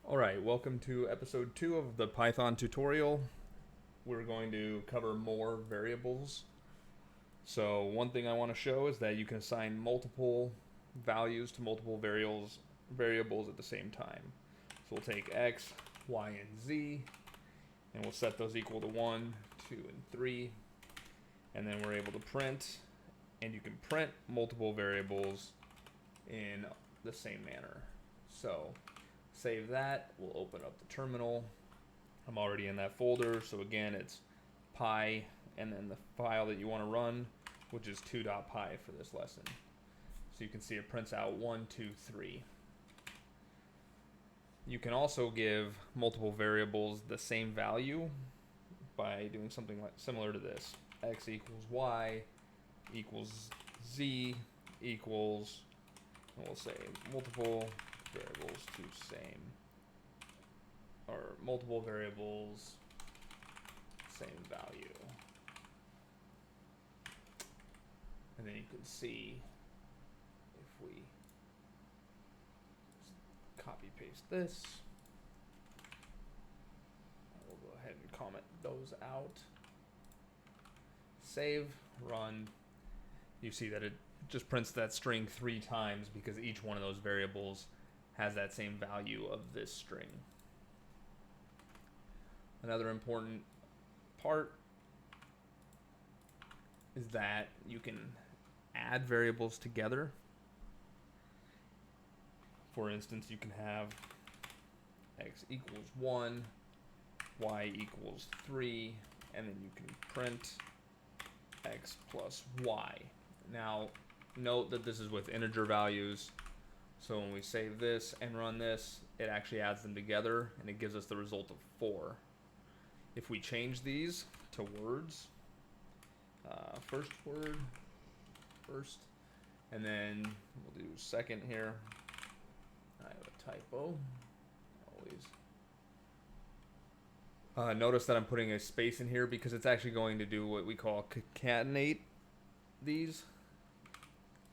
Alright, welcome to episode 2 of the Python tutorial. We're going to cover more variables. So one thing I want to show is that you can assign multiple values to multiple variables at the same time. So we'll take x, y, and z, and we'll set those equal to 1, 2, and 3. And then we're able to print, and you can print multiple variables in the same manner. So save that, we'll open up the terminal. I'm already in that folder, so again it's py and then the file that you want to run, which is 2.py for this lesson. So you can see it prints out 1, 2, 3. You can also give multiple variables the same value by doing something like similar to this. X equals y equals z equals, and we'll say multiple variables to same, or multiple variables same value. And then you can see if we copy paste this, we'll go ahead and comment those out. Save, run. You see that it just prints that string 3 times because each one of those variables has that same value of this string. Another important part is that you can add variables together. For instance, you can have x equals 1, y equals 3, and then you can print x plus y. Now, note that this is with integer values, so when we save this and run this, it actually adds them together, and it gives us the result of 4. If we change these to words, first word, first, and then we'll do second here. I have a typo, always. Notice that I'm putting a space in here because it's actually going to do what we call concatenate these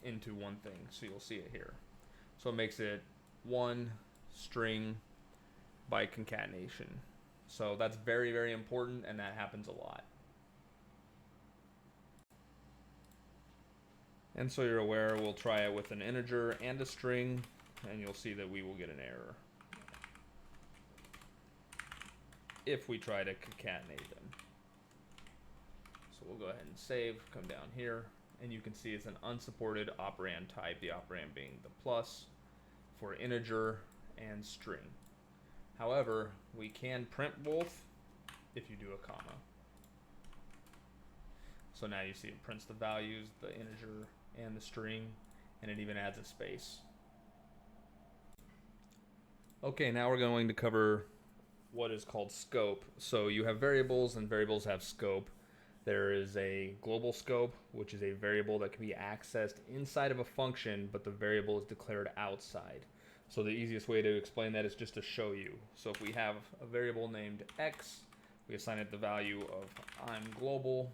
into one thing. So you'll see it here. So it makes it one string by concatenation. So that's very, very important, and that happens a lot. And so you're aware, we'll try it with an integer and a string, and you'll see that we will get an error if we try to concatenate them. So we'll go ahead and save, come down here, and you can see it's an unsupported operand type, the operand being the plus for integer and string. However, we can print both if you do a comma. So now you see it prints the values, the integer and the string, and it even adds a space. Okay, now we're going to cover what is called scope. So you have variables, and variables have scope. There is a global scope, which is a variable that can be accessed inside of a function, but the variable is declared outside. So the easiest way to explain that is just to show you. So if we have a variable named x, we assign it the value of I'm global.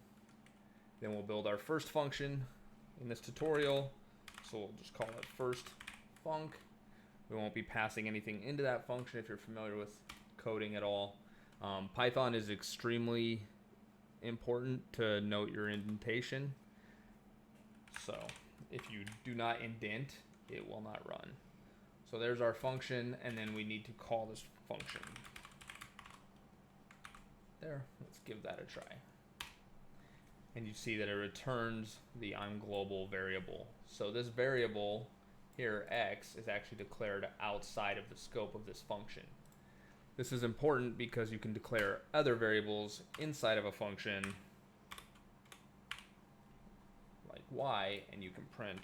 Then we'll build our first function in this tutorial. So we'll just call it first func. We won't be passing anything into that function if you're familiar with coding at all. Python is extremely important to note your indentation. So if you do not indent, it will not run. So there's our function, and then we need to call this function. There, let's give that a try. And you see that it returns the I'm global variable. So this variable here, x, is actually declared outside of the scope of this function. This is important because you can declare other variables inside of a function like y, and you can print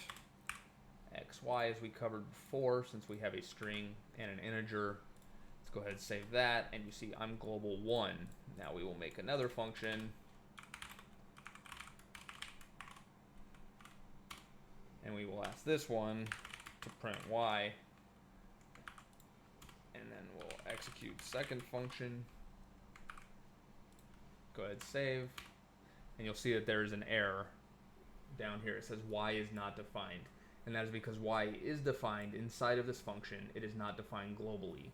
xy as we covered before, since we have a string and an integer. Let's go ahead and save that, and you see I'm global 1. Now we will make another function, and we will ask this one to print y, and then we'll execute second function. Go ahead, save, and you'll see that there is an error down here. It says y is not defined, and that is because y is defined inside of this function. It is not defined globally.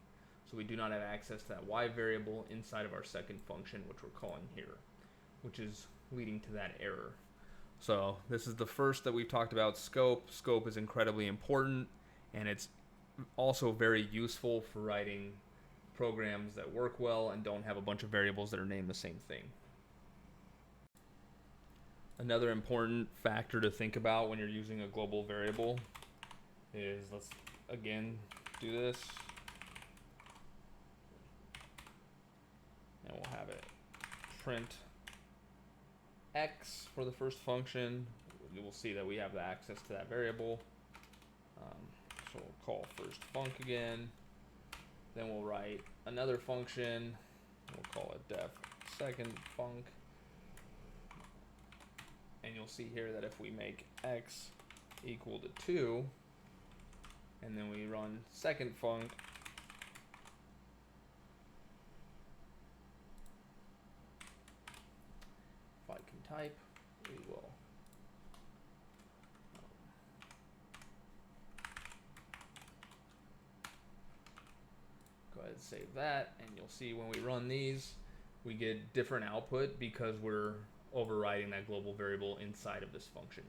So we do not have access to that y variable inside of our second function, which we're calling here, which is leading to that error. So this is the first that we've talked about, scope. Scope is incredibly important, and it's also very useful for writing programs that work well and don't have a bunch of variables that are named the same thing. Another important factor to think about when you're using a global variable is, let's again do this, and we'll have it print x for the first function. You will see that we have the access to that variable. So we'll call first func again. Then we'll write another function. We'll call it def second func. And you'll see here that if we make x equal to 2, and then we run second func, if I can type, we will go ahead and save that, and you'll see when we run these, we get different output because we're overriding that global variable inside of this function.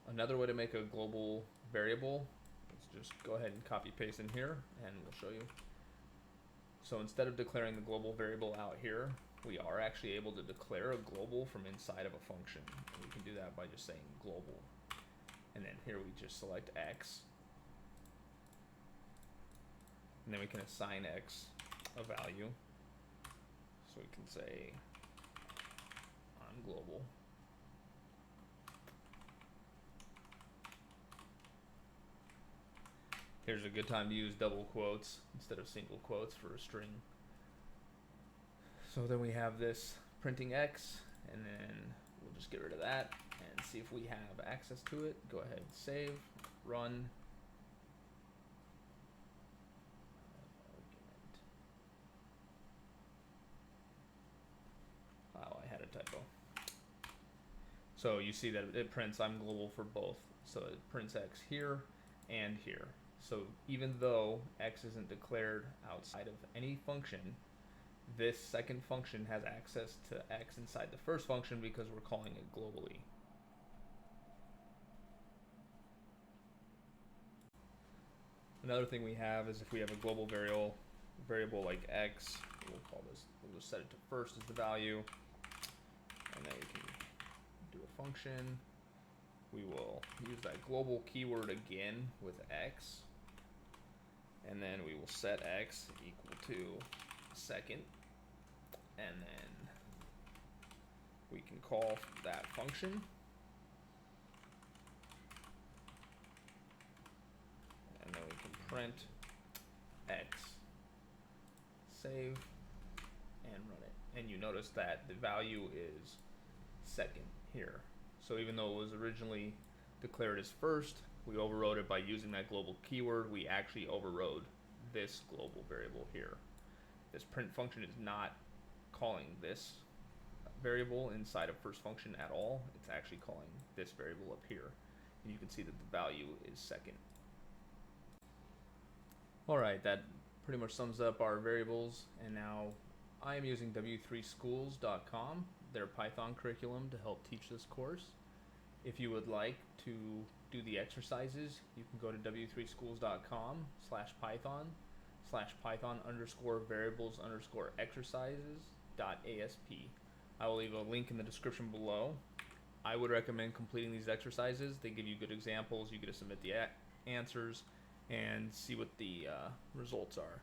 Another way to make a global variable, let's just go ahead and copy paste in here, and we'll show you. So instead of declaring the global variable out here, we are actually able to declare a global from inside of a function. And we can do that by just saying global. And then here we just select x. And then we can assign x a value. So we can say on global. Here's a good time to use double quotes instead of single quotes for a string. So then we have this printing x, and then we'll just get rid of that and see if we have access to it. Go ahead, save, run. Oh, I had a typo. So you see that it prints I'm global for both. So it prints x here and here. So even though x isn't declared outside of any function, this second function has access to x inside the first function because we're calling it globally. Another thing we have is if we have a global variable like x, we'll just set it to first as the value, and then you can do a function. We will use that global keyword again with x, and then we will set x equal to second, and then we can call that function, and then we can print x, save, and run it. And you notice that the value is second here. So even though it was originally declared as first, we overrode it by using that global keyword. We actually overrode this global variable here. This print function is not calling this variable inside of first function at all. It's actually calling this variable up here. And you can see that the value is second. Alright, that pretty much sums up our variables. And now I am using w3schools.com, their Python curriculum, to help teach this course. If you would like to do the exercises, you can go to w3schools.com/python_variables_exercises.asp. I will leave a link in the description below. I would recommend completing these exercises. They give you good examples. You get to submit the answers and see what the results are.